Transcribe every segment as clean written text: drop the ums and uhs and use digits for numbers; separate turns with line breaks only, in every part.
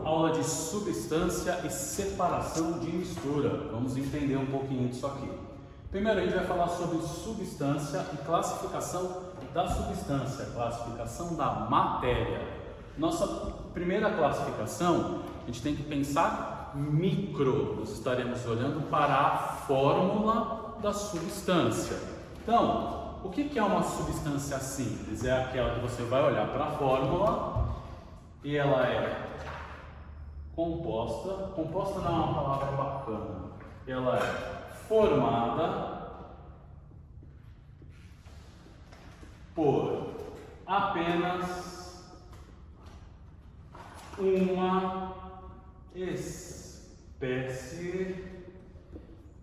aula de substância e separação de mistura. Vamos entender um pouquinho disso aqui. Primeiro a gente vai falar sobre substância e classificação da substância, classificação da matéria. Nossa primeira classificação, a gente tem que pensar micro. Nós estaremos olhando para a fórmula da substância. Então, o que é uma substância simples? É aquela que você vai olhar para a fórmula e ela é composta não é uma palavra bacana, ela é formada por apenas uma espécie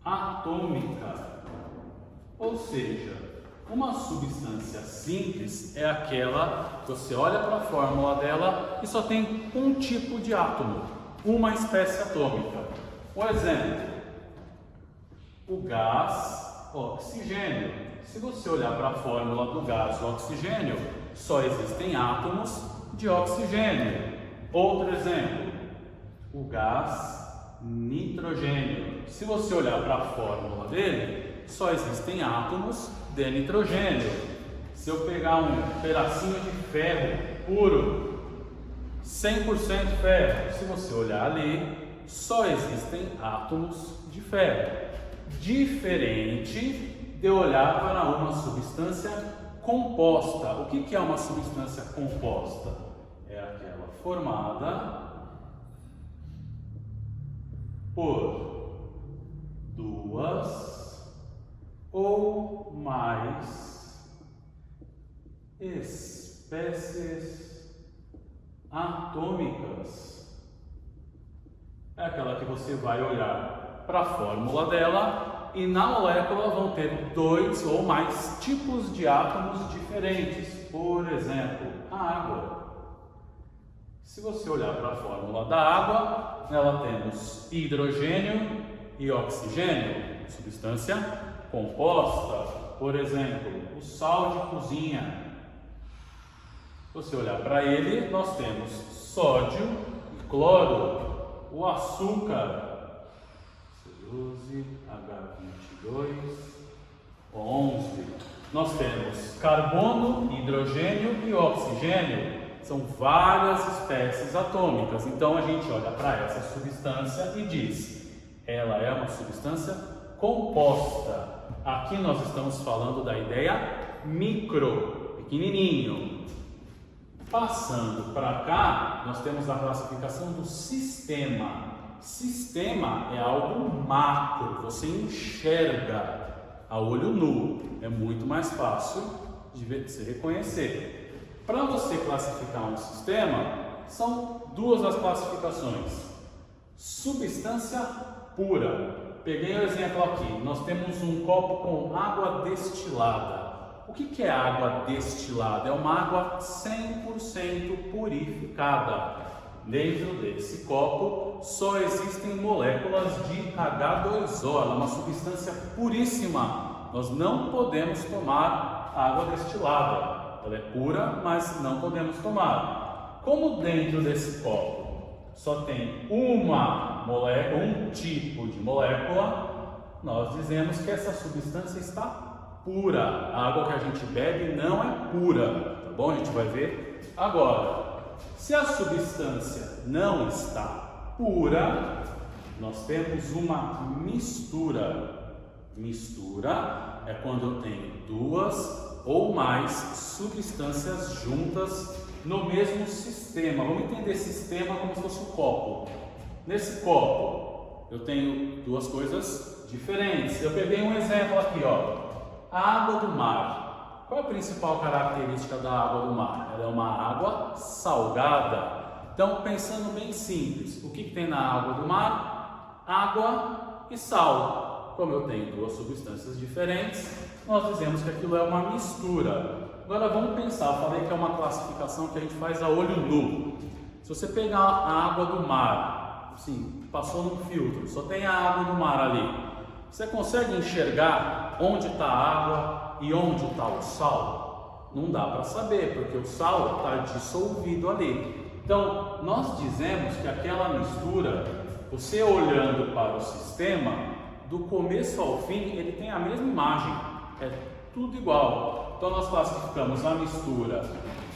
atômica. Ou seja, uma substância simples é aquela que você olha para a fórmula dela e só tem um tipo de átomo, uma espécie atômica. Por exemplo, o gás oxigênio. Se você olhar para a fórmula do gás oxigênio, só existem átomos de oxigênio. Outro exemplo, o gás nitrogênio. Se você olhar para a fórmula dele, só existem átomos de nitrogênio. Se eu pegar um pedacinho de ferro puro, 100% ferro, se você olhar ali, só existem átomos de ferro. Diferente de olhar para uma substância composta. O que é uma substância composta? É aquela formada por duas ou mais espécies atômicas. É aquela que você vai olhar para a fórmula dela e na molécula vão ter dois ou mais tipos de átomos diferentes. Por exemplo, a água. Se você olhar para a fórmula da água, nela temos hidrogênio e oxigênio, substância composta. Por exemplo, o sal de cozinha. Se você olhar para ele, nós temos sódio e cloro. O açúcar, H22O11. Nós temos carbono, hidrogênio e oxigênio. São várias espécies atômicas. Então a gente olha para essa substância e diz: ela é uma substância composta. Aqui nós estamos falando da ideia micro, pequenininho. Passando para cá, nós temos a classificação do sistema. Sistema é algo macro, você enxerga a olho nu. É muito mais fácil de se reconhecer. Para você classificar um sistema, são duas as classificações. Substância pura. Peguei o exemplo aqui. Nós temos um copo com água destilada. O que é água destilada? É uma água 100% purificada. Dentro desse copo só existem moléculas de H2O, ela é uma substância puríssima. Nós não podemos tomar água destilada. Ela é pura, mas não podemos tomar. Como dentro desse copo só tem uma molécula, um tipo de molécula, nós dizemos que essa substância está pura. A água que a gente bebe não é pura, tá bom? A gente vai ver agora. Se a substância não está pura, nós temos uma mistura. Mistura é quando eu tenho duas ou mais substâncias juntas no mesmo sistema. Vamos entender sistema como se fosse um copo. Nesse copo eu tenho duas coisas diferentes. Eu peguei um exemplo aqui, ó. A água do mar. Qual é a principal característica da água do mar? Ela é uma água salgada. Então, pensando bem simples, o que tem na água do mar? Água e sal. Como eu tenho duas substâncias diferentes, nós dizemos que aquilo é uma mistura. Agora vamos pensar, eu falei que é uma classificação que a gente faz a olho nu. Se você pegar a água do mar, assim, passou num filtro, só tem a água do mar ali. Você consegue enxergar onde está a água e onde está o sal? Não dá para saber, porque o sal está dissolvido ali. Então, nós dizemos que aquela mistura, você olhando para o sistema, do começo ao fim, ele tem a mesma imagem, é tudo igual. Então, nós classificamos a mistura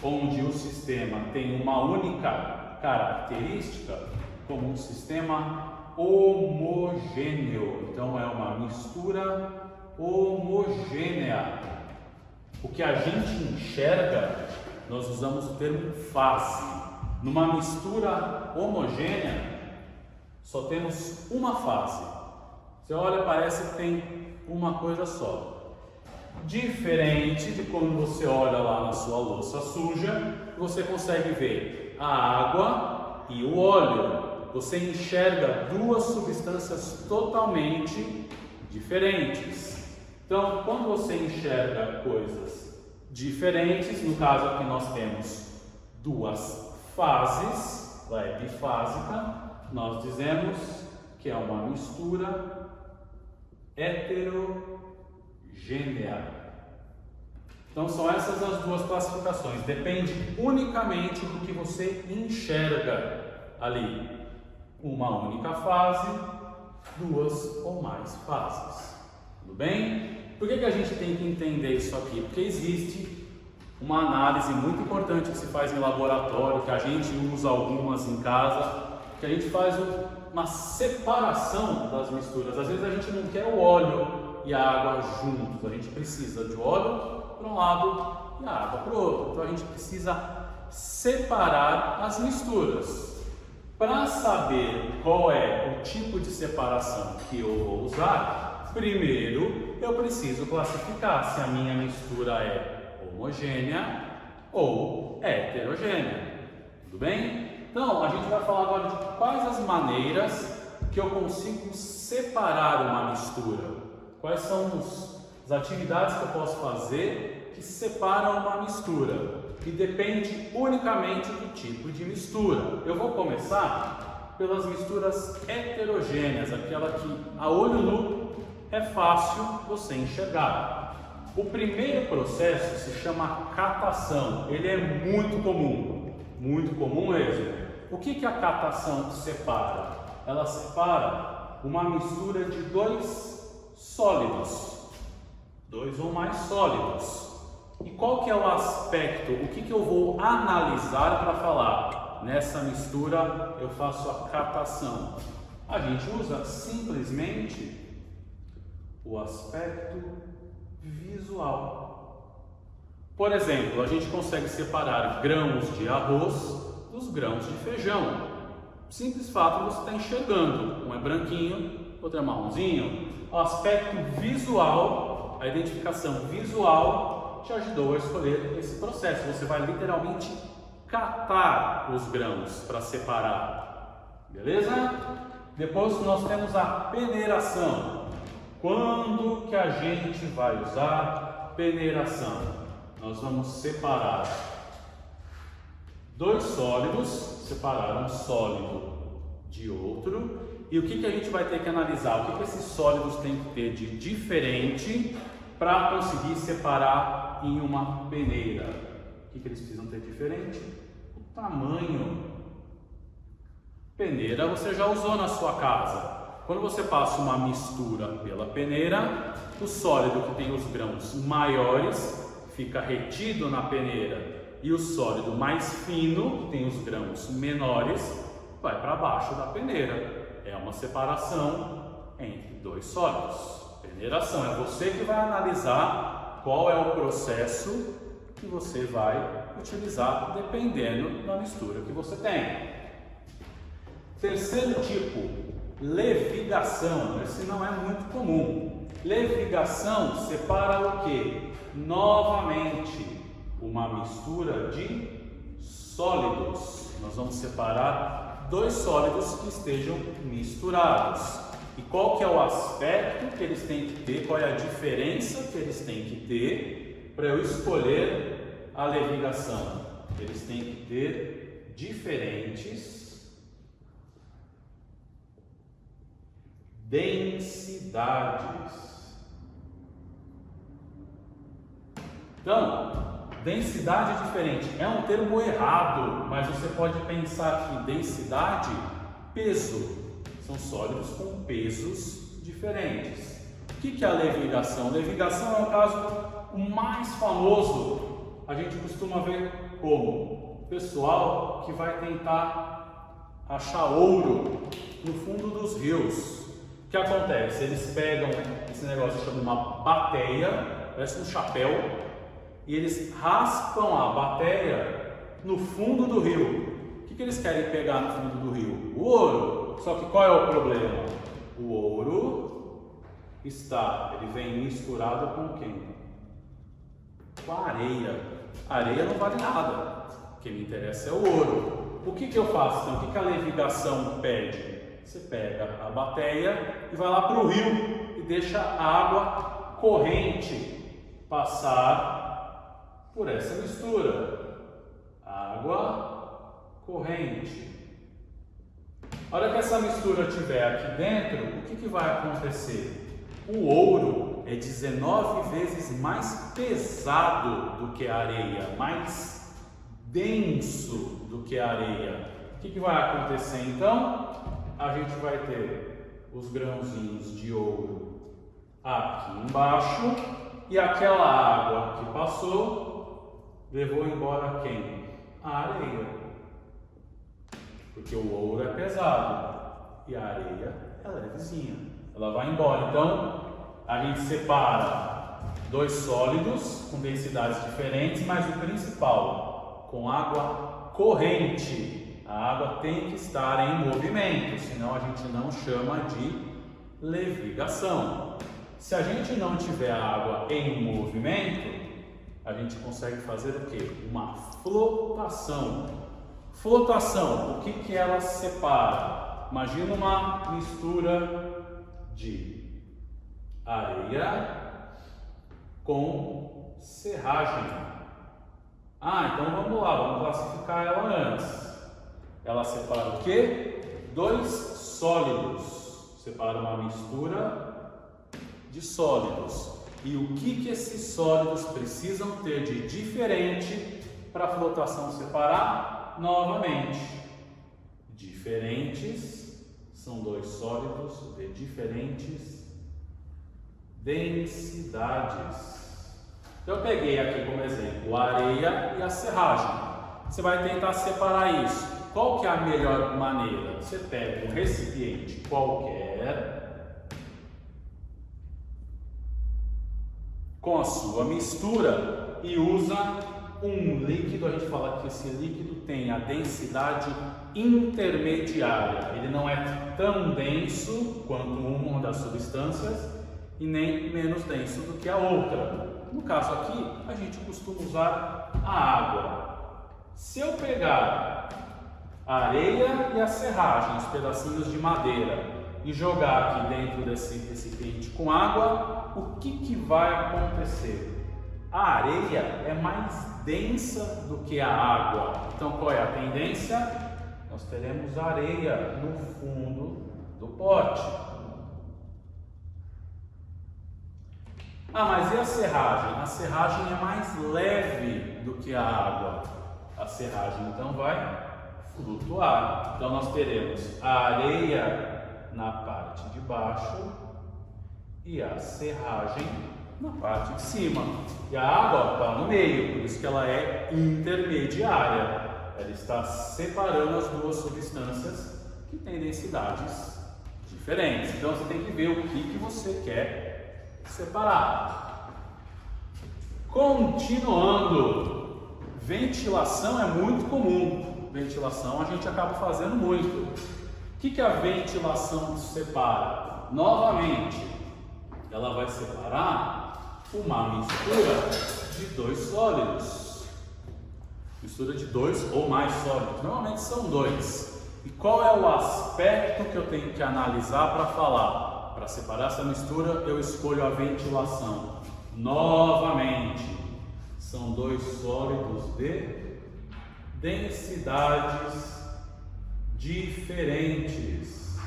onde o sistema tem uma única característica como um sistema homogêneo. Então, é uma mistura homogênea. O que a gente enxerga, nós usamos o termo fase. Numa mistura homogênea, só temos uma fase. Você olha, parece que tem uma coisa só. Diferente de quando você olha lá na sua louça suja, você consegue ver a água e o óleo. Você enxerga duas substâncias totalmente diferentes. Então, quando você enxerga coisas diferentes, no caso aqui nós temos duas fases, ela é bifásica, nós dizemos que é uma mistura heterogênea. Então são essas as duas classificações, depende unicamente do que você enxerga ali. Uma única fase, duas ou mais fases. Tudo bem? Por que a gente tem que entender isso aqui? Porque existe uma análise muito importante que se faz em laboratório, que a gente usa algumas em casa, que a gente faz uma separação das misturas. Às vezes a gente não quer o óleo e a água juntos, a gente precisa de óleo para um lado e a água para o outro. Então a gente precisa separar as misturas. Para saber qual é o tipo de separação que eu vou usar, primeiro eu preciso classificar se a minha mistura é homogênea ou heterogênea. Tudo bem? Então, a gente vai falar agora de quais as maneiras que eu consigo separar uma mistura. Quais são as atividades que eu posso fazer que separam uma mistura. E depende unicamente do tipo de mistura. Eu vou começar pelas misturas heterogêneas, aquela que a olho nu é fácil você enxergar. O primeiro processo se chama catação. Ele é muito comum mesmo. O que a catação separa? Ela separa uma mistura de dois sólidos, dois ou mais sólidos. E qual que é o aspecto? O que eu vou analisar para falar? Nessa mistura eu faço a catação. A gente usa simplesmente o aspecto visual. Por exemplo, a gente consegue separar grãos de arroz dos grãos de feijão. Simples fato, você está enxergando. Um é branquinho, outro é marronzinho. O aspecto visual, a identificação visual te ajudou a escolher esse processo. Você vai literalmente catar os grãos para separar. Beleza? Depois nós temos a peneiração. Quando que a gente vai usar peneiração? Nós vamos separar dois sólidos, separar um sólido de outro. E o que a gente vai ter que analisar? O que esses sólidos têm que ter de diferente para conseguir separar em uma peneira? O que eles precisam ter diferente? O tamanho. Peneira você já usou na sua casa. Quando você passa uma mistura pela peneira, o sólido que tem os grãos maiores fica retido na peneira e o sólido mais fino, que tem os grãos menores, vai para baixo da peneira. É uma separação entre dois sólidos. Peneiração é você que vai analisar qual é o processo que você vai utilizar dependendo da mistura que você tem. Terceiro tipo, levigação. Esse não é muito comum. Levigação separa o que? Novamente, uma mistura de sólidos. Nós vamos separar dois sólidos que estejam misturados. E qual que é o aspecto que eles têm que ter? Qual é a diferença que eles têm que ter para eu escolher a levigação? Eles têm que ter diferentes densidades. Então, densidade diferente. É um termo errado, mas você pode pensar que densidade, peso. São sólidos com pesos diferentes. O que é a levigação? Levigação é o caso o mais famoso. A gente costuma ver como pessoal que vai tentar achar ouro no fundo dos rios. O que acontece? Eles pegam esse negócio que chama uma bateia, parece um chapéu, e eles raspam a bateia no fundo do rio. O que eles querem pegar no fundo do rio? O ouro. Só que qual é o problema? O ouro ele vem misturado com quem? Com a areia. A areia não vale nada. O que me interessa é o ouro. O que eu faço então? O que a levigação pede? Você pega a bateia e vai lá para o rio e deixa a água corrente passar por essa mistura. Água corrente. A hora que essa mistura estiver aqui dentro, o que vai acontecer? O ouro é 19 vezes mais pesado do que a areia, mais denso do que a areia. O que vai acontecer então? A gente vai ter os grãozinhos de ouro aqui embaixo e aquela água que passou levou embora quem? A areia. Porque o ouro é pesado e a areia é levezinha. Ela vai embora. Então, a gente separa dois sólidos com densidades diferentes, mas o principal, com água corrente. A água tem que estar em movimento, senão a gente não chama de levigação. Se a gente não tiver a água em movimento, a gente consegue fazer o quê? Uma flotação. Flotação, o que ela separa? Imagina uma mistura de areia com serragem. Então vamos lá, vamos classificar ela antes. Ela separa o quê? Dois sólidos. Separa uma mistura de sólidos. E o que esses sólidos precisam ter de diferente para a flotação separar? Novamente, diferentes são dois sólidos de diferentes densidades. Então, eu peguei aqui como exemplo a areia e a serragem. Você vai tentar separar isso. Qual que é a melhor maneira? Você pega um recipiente qualquer com a sua mistura e usa um líquido. A gente fala que esse líquido tem a densidade intermediária. Ele não é tão denso quanto uma das substâncias e nem menos denso do que a outra. No caso aqui, a gente costuma usar a água. Se eu pegar a areia e a serragem, os pedacinhos de madeira, e jogar aqui dentro desse recipiente com água, o que vai acontecer? A areia é mais densa do que a água. Então, qual é a tendência? Nós teremos areia no fundo do pote. Mas e a serragem? A serragem é mais leve do que a água. A serragem, então, vai flutuar. Então, nós teremos a areia na parte de baixo e a serragem na parte de cima. E a água está no meio, por isso que ela é intermediária. Ela está separando as duas substâncias que têm densidades diferentes. Então, você tem que ver o que você quer separar. Continuando, ventilação é muito comum. Ventilação a gente acaba fazendo muito. O que a ventilação separa? Novamente, ela vai separar uma mistura de dois sólidos. Mistura de dois ou mais sólidos. Normalmente são dois. E qual é o aspecto que eu tenho que analisar para falar? Para separar essa mistura, eu escolho a ventilação. Novamente, são dois sólidos de densidades diferentes.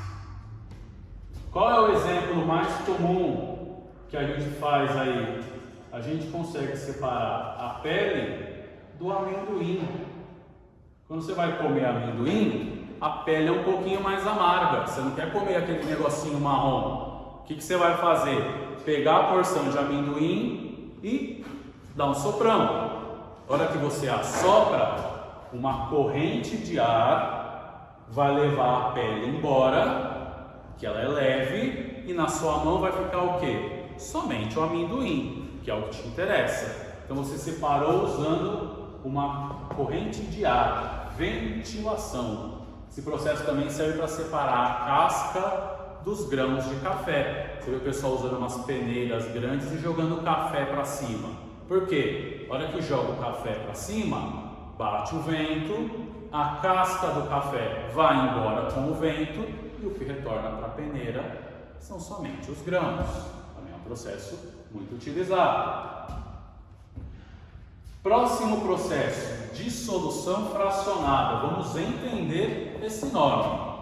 Qual é o exemplo mais comum que a gente faz aí? a gente consegue separar a pele do amendoim. Quando você vai comer amendoim, a pele é um pouquinho mais amarga. Você não quer comer aquele negocinho marrom. O que você vai fazer? Pegar a porção de amendoim e dar um soprão. Na hora que você assopra, uma corrente de ar vai levar a pele embora, que ela é leve, e na sua mão vai ficar o quê? Somente o amendoim, que é o que te interessa. Então você separou usando uma corrente de ar, ventilação. Esse processo também serve para separar a casca dos grãos de café. Você vê o pessoal usando umas peneiras grandes e jogando o café para cima. Por quê? A hora que joga o café para cima, bate o vento, a casca do café vai embora com o vento e o que retorna para a peneira são somente os grãos. Também é um processo muito utilizado. Próximo processo, dissolução fracionada. Vamos entender esse nome.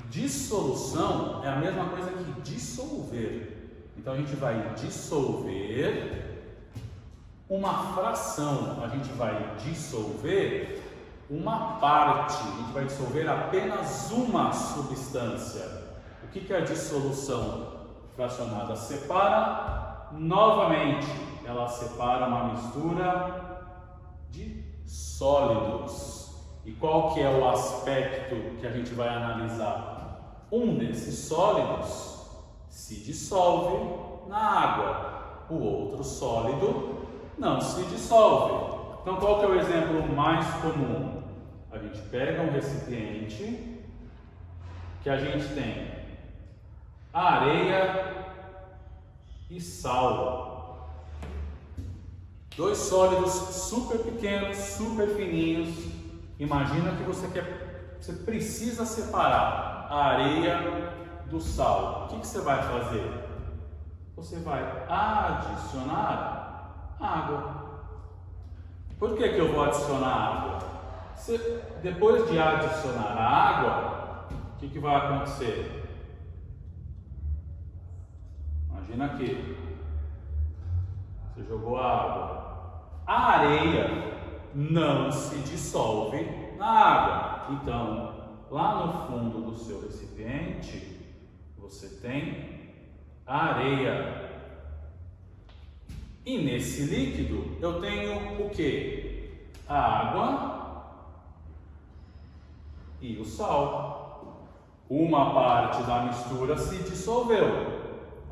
Dissolução é a mesma coisa que dissolver. Então a gente vai dissolver uma fração, a gente vai dissolver uma parte, a gente vai dissolver apenas uma substância. O que é a dissolução fracionada? Separa novamente, ela separa uma mistura de sólidos. E qual que é o aspecto que a gente vai analisar? Um desses sólidos se dissolve na água, o outro sólido não se dissolve. Então qual que é o exemplo mais comum? A gente pega um recipiente que a gente tem areia e sal. Dois sólidos super pequenos, super fininhos. Imagina que você precisa separar a areia do sal. O que você vai fazer? Você vai adicionar água. Por que eu vou adicionar água? Depois de adicionar a água, o que vai acontecer? Imagina aqui. Você jogou a água. A areia não se dissolve na água. Então, lá no fundo do seu recipiente, você tem a areia. E nesse líquido eu tenho o que? A água e o sal. Uma parte da mistura se dissolveu,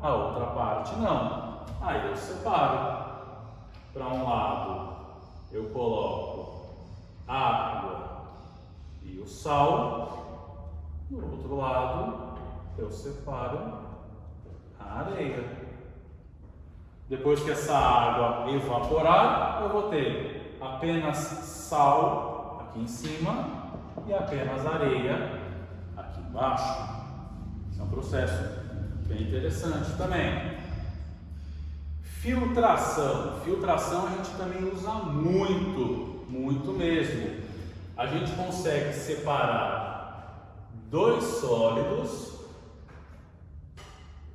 a outra parte não. Aí eu separo. Para um lado eu coloco a água e o sal, no outro lado eu separo a areia. Depois que essa água evaporar, eu vou ter apenas sal aqui em cima e apenas areia aqui embaixo. Esse é um processo bem interessante também. Filtração. Filtração a gente também usa muito mesmo. A gente consegue separar dois sólidos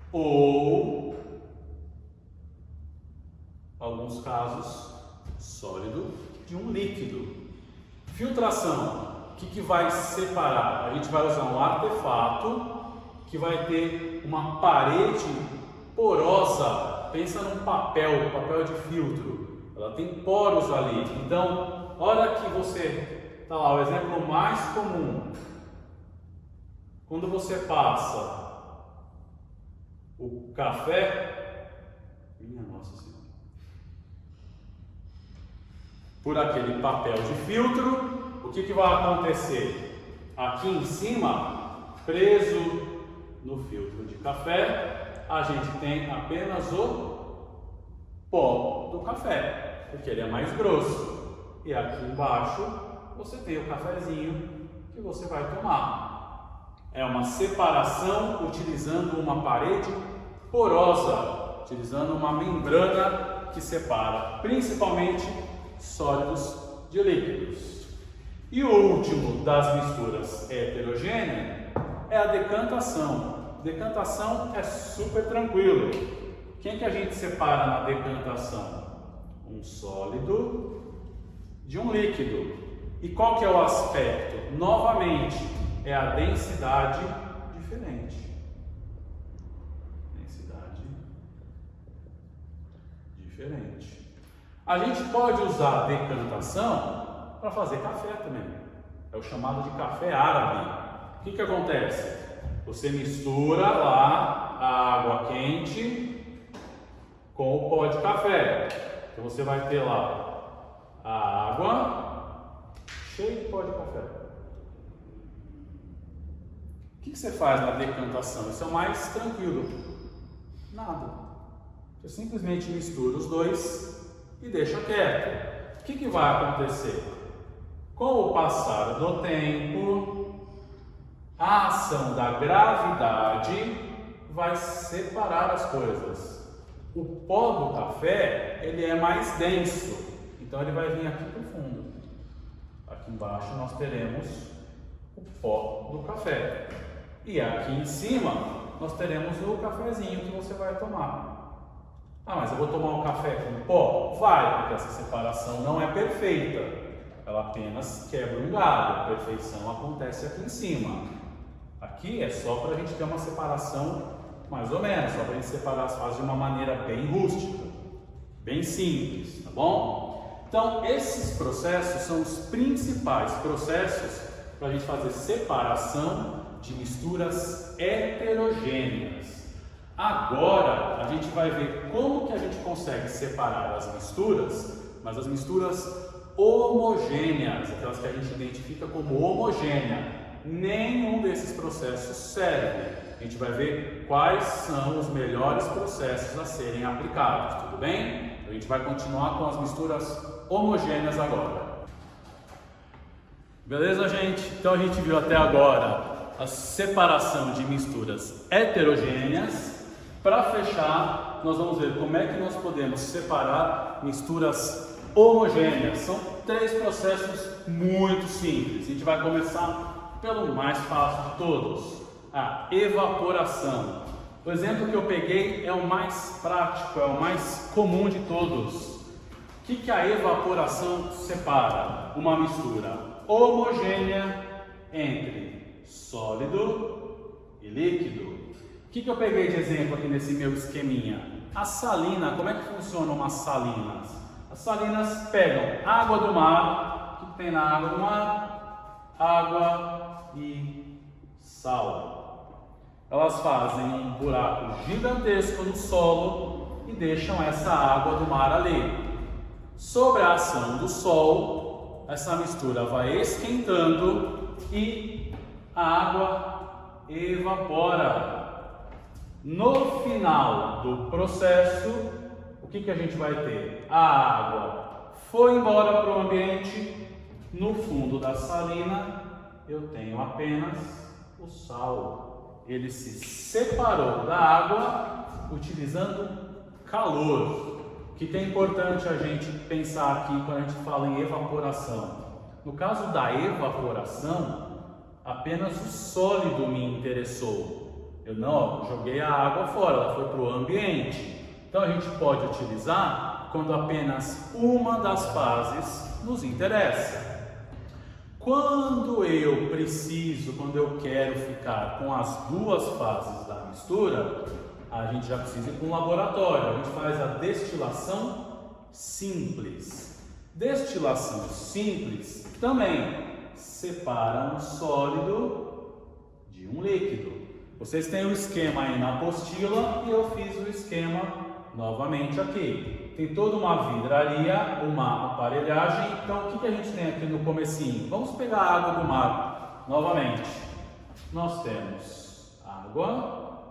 ou, alguns casos, sólido de um líquido. Filtração. O que vai separar? A gente vai usar um artefato que vai ter uma parede porosa. Pensa num papel de filtro. Ela tem poros ali. Então, hora que você... Tá lá, o exemplo mais comum. Quando você passa o café... Minha Nossa Senhora. Por aquele papel de filtro, o que vai acontecer? Aqui em cima, preso no filtro de café, a gente tem apenas o pó do café, porque ele é mais grosso. E aqui embaixo você tem o cafezinho que você vai tomar. É uma separação utilizando uma parede porosa, utilizando uma membrana que separa principalmente sólidos de líquidos. E o último das misturas heterogêneas é a decantação. Decantação é super tranquilo. quem que a gente separa na decantação? Um sólido de um líquido. E qual que é o aspecto? Novamente, é a densidade diferente. Densidade diferente. A gente pode usar a decantação para fazer café também. É o chamado de café árabe. O que que acontece? Você mistura lá a água quente com o pó de café. Então você vai ter lá a água cheia de pó de café. O que você faz na decantação? Isso é o mais tranquilo. Nada. Você simplesmente mistura os dois e deixa quieto. O que vai acontecer? Com o passar do tempo, a ação da gravidade vai separar as coisas. O pó do café, ele é mais denso, então ele vai vir aqui para o fundo. Aqui embaixo nós teremos o pó do café. E aqui em cima nós teremos o cafezinho que você vai tomar. Ah, mas eu vou tomar um café com pó? Vai, porque essa separação não é perfeita. Ela apenas quebra um galho. A perfeição acontece aqui em cima. Aqui é só para a gente ter uma separação mais ou menos, só para a gente separar as fases de uma maneira bem rústica, bem simples, tá bom? Então, esses processos são os principais processos para a gente fazer separação de misturas heterogêneas. Agora, a gente vai ver como que a gente consegue separar as misturas, mas as misturas homogêneas, aquelas que a gente identifica como homogênea. Nenhum desses processos serve. A gente vai ver quais são os melhores processos a serem aplicados, tudo bem? A gente vai continuar com as misturas homogêneas agora. Beleza, gente? Então a gente viu até agora a separação de misturas heterogêneas. Para fechar, nós vamos ver como é que nós podemos separar misturas homogêneas. São 3 processos muito simples. A gente vai começar pelo mais fácil de todos, a evaporação. O exemplo que eu peguei é o mais prático, é o mais comum de todos. O que a evaporação separa? Uma mistura homogênea entre sólido e líquido. O que eu peguei de exemplo aqui nesse meu esqueminha? A salina, como é que funcionam as salinas? As salinas pegam água do mar, o que tem na água do mar? Água e sal. Elas fazem um buraco gigantesco no solo e deixam essa água do mar ali. Sob a ação do sol, essa mistura vai esquentando e a água evapora. No final do processo, o que a gente vai ter? A água foi embora para o ambiente. No fundo da salina, eu tenho apenas o sal. Ele se separou da água utilizando calor. O que é importante a gente pensar aqui quando a gente fala em evaporação? No caso da evaporação, apenas o sólido me interessou. Eu não joguei a água fora, ela foi para o ambiente. Então a gente pode utilizar quando apenas uma das fases nos interessa. Quando eu preciso, quando eu quero ficar com as 2 fases da mistura, a gente já precisa ir para um laboratório. A gente faz a destilação simples. Destilação simples também separa um sólido de um líquido. Vocês têm o esquema aí na apostila e eu fiz o esquema novamente aqui. Tem toda uma vidraria, uma aparelhagem. Então o que a gente tem aqui no comecinho? Vamos pegar a água do mar novamente. Nós temos água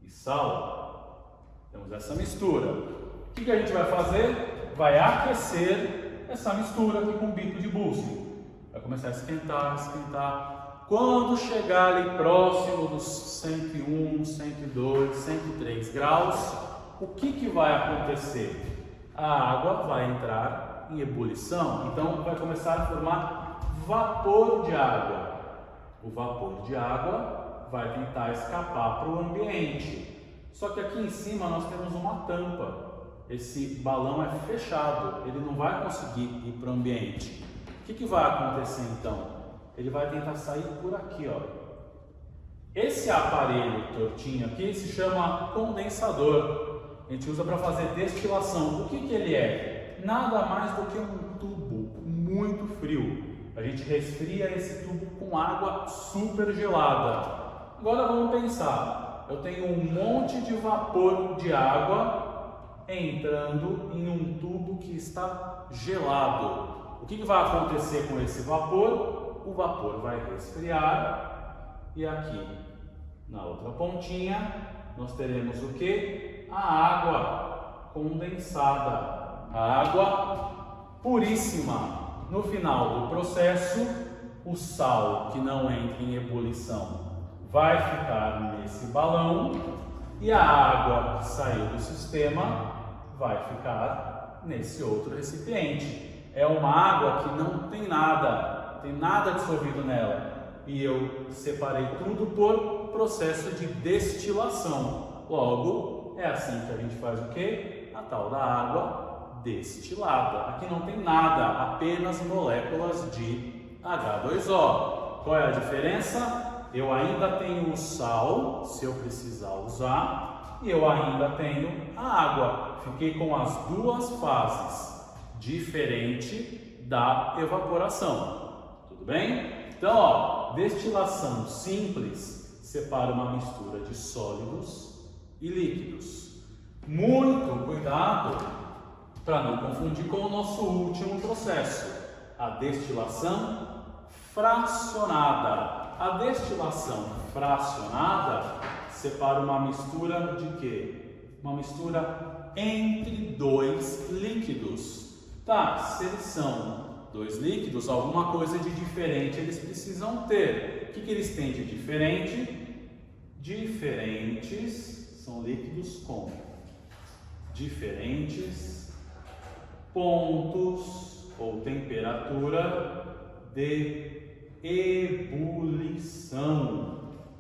e sal. Temos essa mistura. O que a gente vai fazer? Vai aquecer essa mistura aqui com um bico de búzio. Vai começar a esquentar, esquentar. Quando chegar ali próximo dos 101, 102, 103 graus, o que vai acontecer? A água vai entrar em ebulição, então vai começar a formar vapor de água. O vapor de água vai tentar escapar para o ambiente. Só que aqui em cima nós temos uma tampa. Esse balão é fechado, ele não vai conseguir ir para o ambiente. O que vai acontecer então? Ele vai tentar sair por aqui, ó. Esse aparelho tortinho aqui se chama condensador. A gente usa para fazer destilação. O que ele é? Nada mais do que um tubo muito frio. A gente resfria esse tubo com água super gelada. Agora vamos pensar. Eu tenho um monte de vapor de água entrando em um tubo que está gelado. O que vai acontecer com esse vapor? O vapor vai resfriar. E aqui, na outra pontinha, nós teremos o que? A água condensada, a água puríssima. No final do processo, o sal que não entra em ebulição vai ficar nesse balão e a água que saiu do sistema vai ficar nesse outro recipiente. É uma água que não tem nada dissolvido nela. E eu separei tudo por processo de destilação. Logo, é assim que a gente faz o quê? A tal da água destilada. Aqui não tem nada, apenas moléculas de H2O. Qual é a diferença? Eu ainda tenho o sal, se eu precisar usar, e eu ainda tenho a água. Fiquei com as duas fases, diferente da evaporação. Tudo bem? Então, ó, destilação simples separa uma mistura de sólidos e líquidos. Muito cuidado para não confundir com o nosso último processo, a destilação fracionada. A destilação fracionada separa uma mistura de quê? Uma mistura entre dois líquidos. Tá, se eles são dois líquidos, alguma coisa de diferente eles precisam ter. O que eles têm de diferente? Diferentes são líquidos com diferentes pontos ou temperatura de ebulição.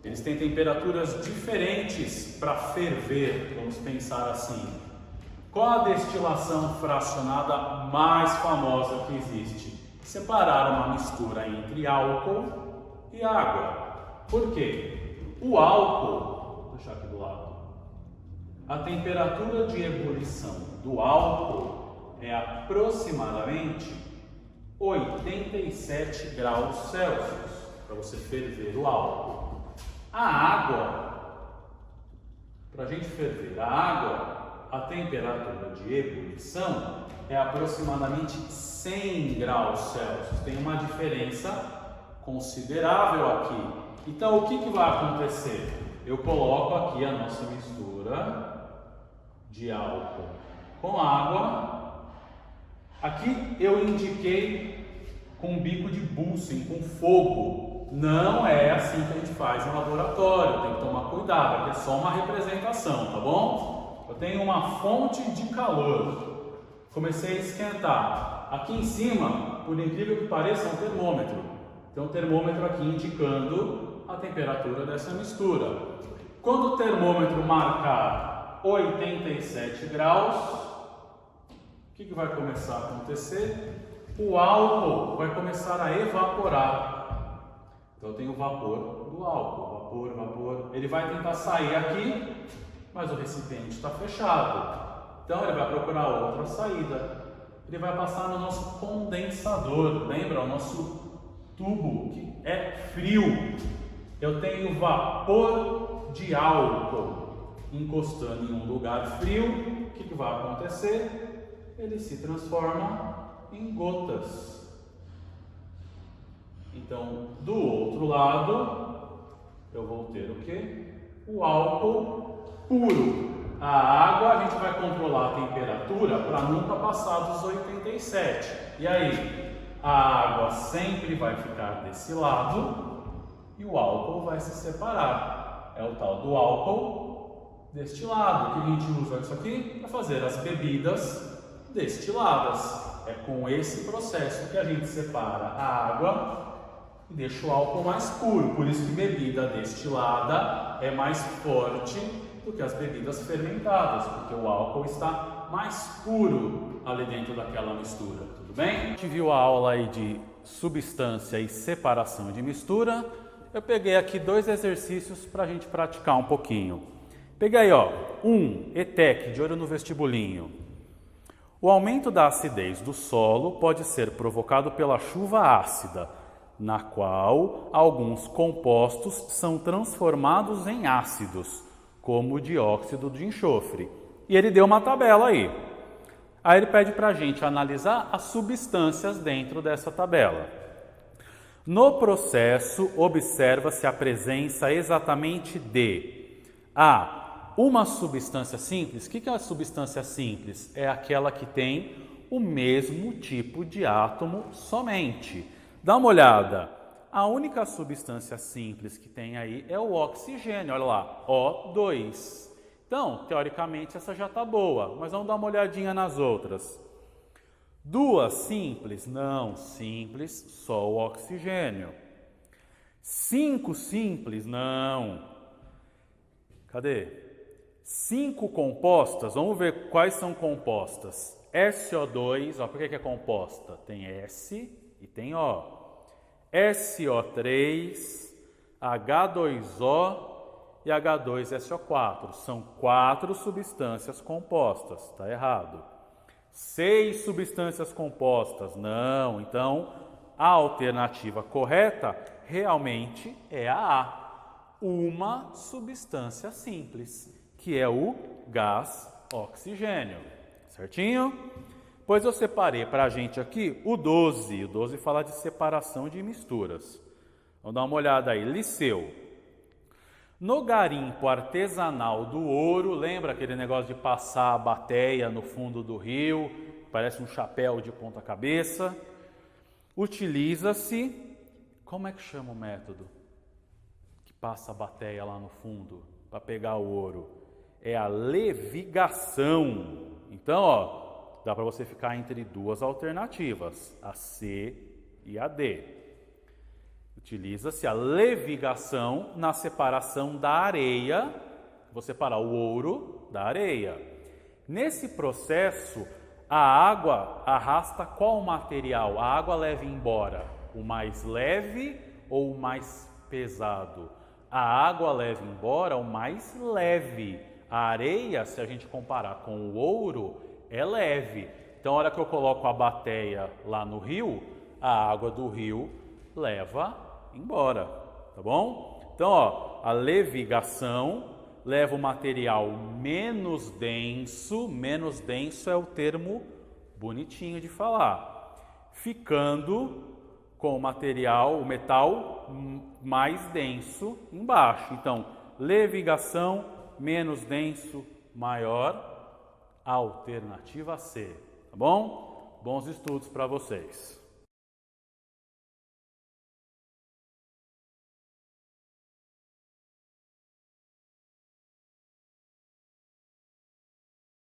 Eles têm temperaturas diferentes para ferver, vamos pensar assim. Qual a destilação fracionada mais famosa que existe? Separar uma mistura entre álcool e água. Por quê? O álcool, vou deixar aqui do lado, a temperatura de ebulição do álcool é aproximadamente 87 graus Celsius, para você ferver o álcool. A água, para a gente ferver a água, a temperatura de ebulição é aproximadamente 100 graus Celsius. Tem uma diferença considerável aqui. Então, o que vai acontecer? Eu coloco aqui a nossa mistura de álcool com água. Aqui eu indiquei com bico de Bunsen, com fogo. Não é assim que a gente faz no laboratório. Tem que tomar cuidado, aqui é só uma representação, tá bom? Eu tenho uma fonte de calor, comecei a esquentar. Aqui em cima, por incrível que pareça, é um termômetro. Tem um termômetro aqui indicando a temperatura dessa mistura. Quando o termômetro marcar 87 graus, o que vai começar a acontecer? O álcool vai começar a evaporar. Então eu tenho o vapor do álcool, vapor. Ele vai tentar sair aqui, mas o recipiente está fechado. Então ele vai procurar outra saída. Ele vai passar no nosso condensador. Lembra? O nosso tubo que é frio. Eu tenho vapor de álcool encostando em um lugar frio. O que vai acontecer? Ele se transforma em gotas. Então, do outro lado, eu vou ter o quê? O álcool puro. A água a gente vai controlar a temperatura para nunca passar dos 87. E aí, a água sempre vai ficar desse lado e o álcool vai se separar. É o tal do álcool destilado, que a gente usa isso aqui para fazer as bebidas destiladas. É com esse processo que a gente separa a água e deixa o álcool mais puro. Por isso que bebida destilada é mais forte do que as bebidas fermentadas, porque o álcool está mais puro ali dentro daquela mistura, tudo bem? A gente viu a aula aí de substância e separação de mistura. Eu peguei aqui 2 exercícios para a gente praticar um pouquinho. Peguei aí, ó, ETEC, de olho no vestibulinho. O aumento da acidez do solo pode ser provocado pela chuva ácida, na qual alguns compostos são transformados em ácidos, como o dióxido de enxofre. E ele deu uma tabela aí. Aí ele pede para a gente analisar as substâncias dentro dessa tabela. No processo, observa-se a presença exatamente de uma substância simples. O que é a substância simples? É aquela que tem o mesmo tipo de átomo somente. Dá uma olhada. A única substância simples que tem aí é o oxigênio. Olha lá, O2. Então, teoricamente, essa já está boa, mas vamos dar uma olhadinha nas outras. 2 simples? Não, simples, só o oxigênio. 5 simples? Não. Cadê? 5 compostas, vamos ver quais são compostas. SO2, ó, por que é composta? Tem S e tem O. SO3, H2O e H2SO4. São 4 substâncias compostas, está errado. 6 substâncias compostas, não. Então, a alternativa correta realmente é a A. Uma substância simples, que é o gás oxigênio. Certinho? Pois eu separei para a gente aqui o 12. O 12 fala de separação de misturas. Vamos dar uma olhada aí. Liceu. No garimpo artesanal do ouro, lembra aquele negócio de passar a bateia no fundo do rio? Parece um chapéu de ponta cabeça. Utiliza-se... Como é que chama o método que passa a bateia lá no fundo para pegar o ouro? É a levigação. Então, ó, dá para você ficar entre 2 alternativas, a C e a D. Utiliza-se a levigação na separação da areia. Vou separar o ouro da areia. Nesse processo, a água arrasta qual material? A água leva embora o mais leve ou o mais pesado? A água leva embora o mais leve. A areia, se a gente comparar com o ouro, é leve. Então, a hora que eu coloco a bateia lá no rio, a água do rio leva embora, tá bom? Então, ó, a levigação leva o material menos denso é o termo bonitinho de falar, ficando com o material, o metal mais denso embaixo. Então, levigação, menos denso, maior, alternativa C, tá bom? Bons estudos para vocês.